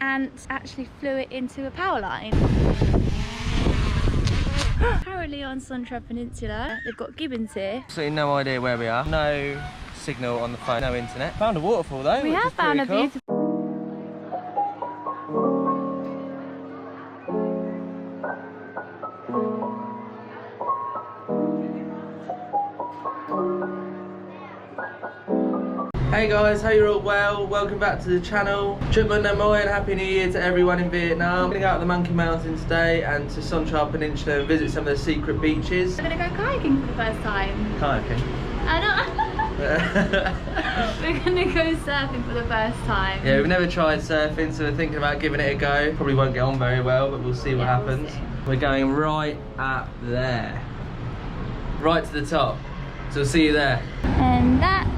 ant actually flew it into a power line. Currently on Tra Peninsula, they've got gibbons here. Absolutely no idea where we are. No signal on the phone, no internet. Found a waterfall though, We have found a beautiful. Hey guys, hope you're all well. Welcome back to the channel. Chúc mừng năm mới and Happy New Year to everyone in Vietnam. I'm going to go out to the Monkey Mountains today and to Sơn Trà Peninsula and visit some of the secret beaches. We're going to go kayaking for the first time. Kayaking? I know. We're going to go surfing for the first time. Yeah, we've never tried surfing, so we're thinking about giving it a go. Probably won't get on very well, but we'll see what happens. We're going right up there. Right to the top. So we'll see you there. And that's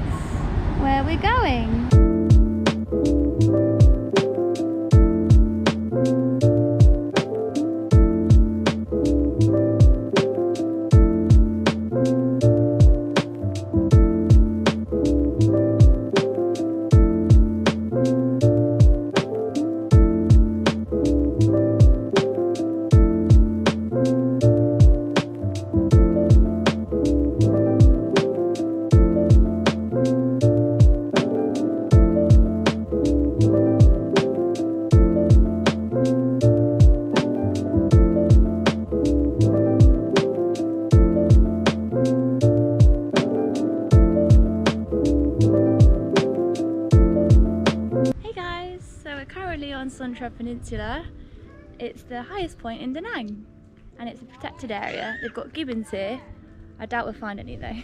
where we're going. On Sơn Trà Peninsula. It's the highest point in Danang and it's a protected area. They've got gibbons here. I doubt we'll find any though.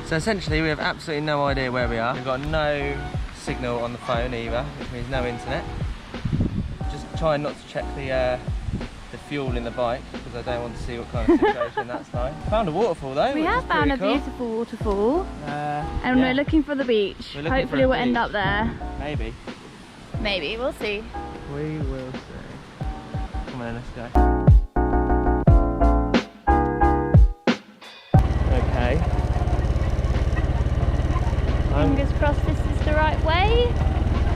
So essentially we have absolutely no idea where we are. We've got no signal on the phone either, which means no internet. Just trying not to check the fuel in the bike because I don't want to see what kind of situation that's like. Found a waterfall though. We have found a beautiful waterfall and we're looking for the beach. Hopefully we'll end up there. Maybe. Maybe, we'll see. We will see. Come on, let's go. Okay. Fingers crossed this is the right way.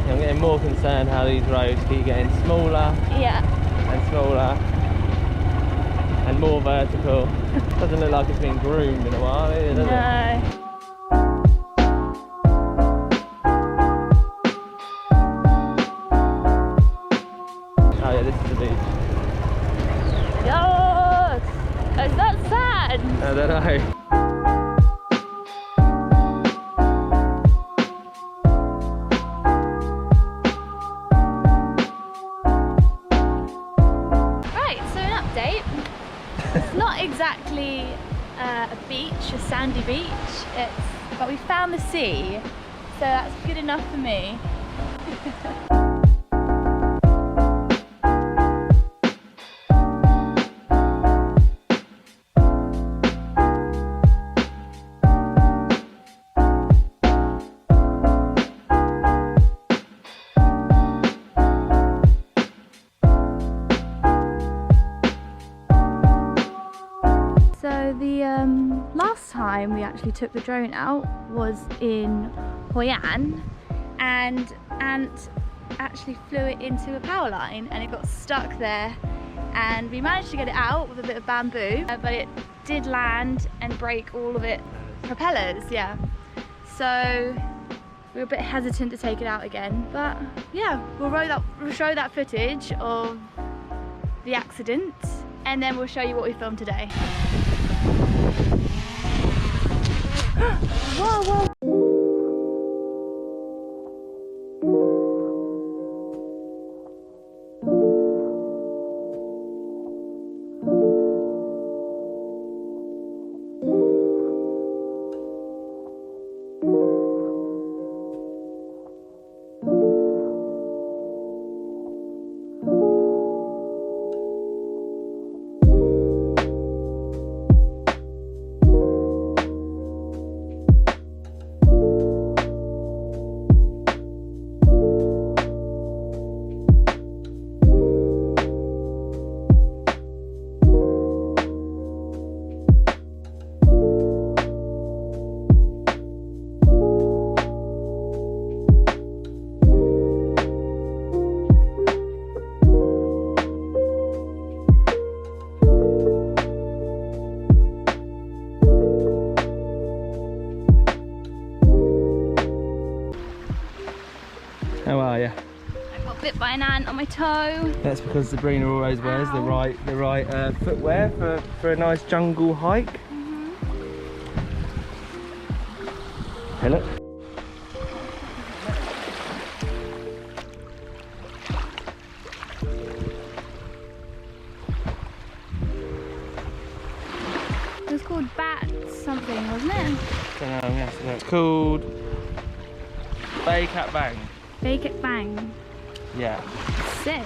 I'm getting more concerned how these roads keep getting smaller and smaller and more vertical. Doesn't look like it's been groomed in a while, does it? No. Oh yeah, this is the beach. Yes! It's not sad! I don't know. It's not exactly a beach, a sandy beach, but we found the sea, so that's good enough for me. So the last time we actually took the drone out was in Hoi An, and Ant actually flew it into a power line and it got stuck there, and we managed to get it out with a bit of bamboo, but it did land and break all of its propellers, yeah. So we were a bit hesitant to take it out again, but yeah, we'll show that footage of the accident, and then we'll show you what we filmed today. Whoa, whoa. How are you? I got bit by an ant on my toe. That's because Sabrina always wears the right footwear for a nice jungle hike. Hey, look. It was called Bat something, wasn't it? Don't know, yes, it's called Bãi Cát Vàng. Bãi Cát Vàng. Yeah. Sick.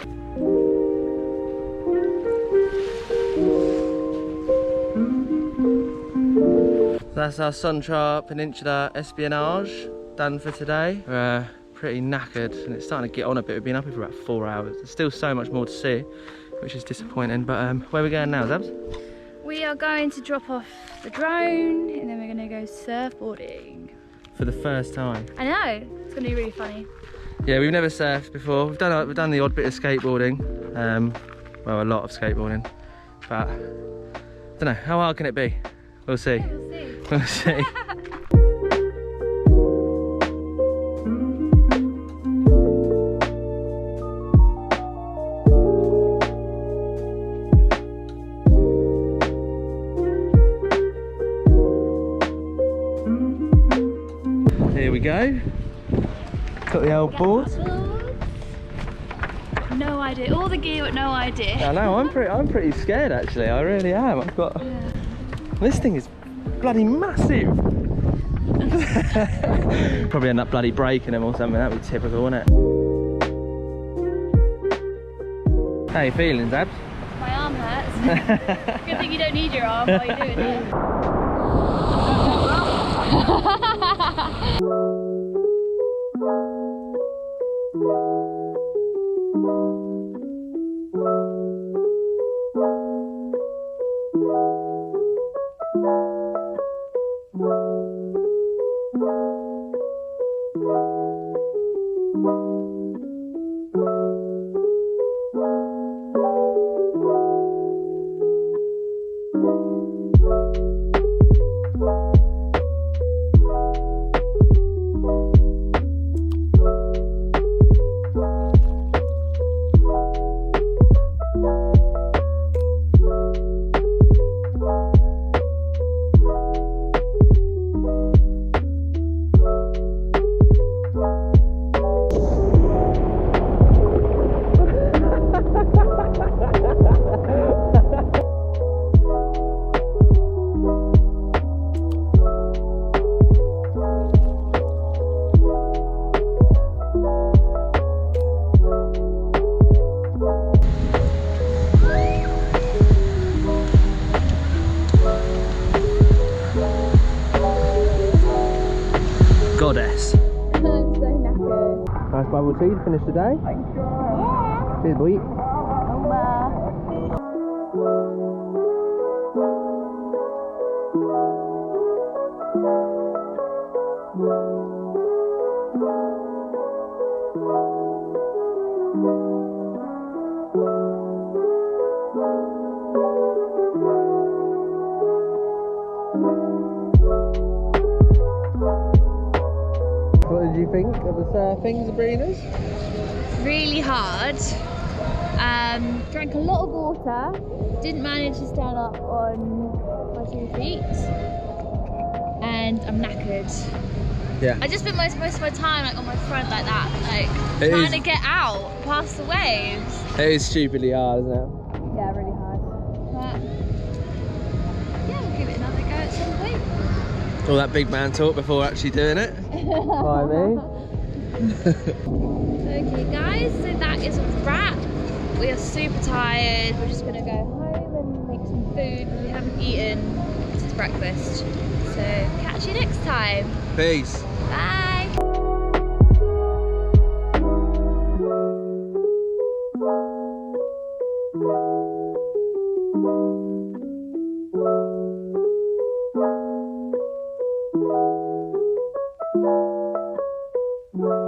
So that's our Tra Peninsula espionage done for today. We're pretty knackered and it's starting to get on a bit. We've been up here for about 4 hours. There's still so much more to see, which is disappointing. But where are we going now, Zabs? We are going to drop off the drone and then we're going to go surfboarding. For the first time. I know, it's going to be really funny. Yeah, we've never surfed before. We've done the odd bit of skateboarding. Well, a lot of skateboarding. But, I don't know, how hard can it be? We'll see. We'll see. We'll see. Here we go. Got the old board. No idea. All the gear, but no idea. I know. I'm pretty scared actually. I really am. I've got. Yeah. This thing is bloody massive. Probably end up bloody breaking them or something. That'd be typical, wouldn't it? How you feeling, Zabs? My arm hurts. Good thing you don't need your arm while you're doing it. goddess. I'm so knackered. Nice bubble tea to finish the day. Yeah. Cheers, boy. What did you think of the surfing, Sabrina's? Really hard. Drank a lot of water. Didn't manage to stand up on my 2 feet. And I'm knackered. Yeah. I just spent most of my time like on my front like that, like It trying is- to get out past the waves. It is stupidly hard, isn't it? Yeah, really hard. But yeah, we'll give it another go at some point. All that big man talk before actually doing it. By me. Okay guys, so that is a wrap. We are super tired. We're just gonna go home and make some food because we haven't eaten since breakfast. So catch you next time. Peace. Bye. Bye.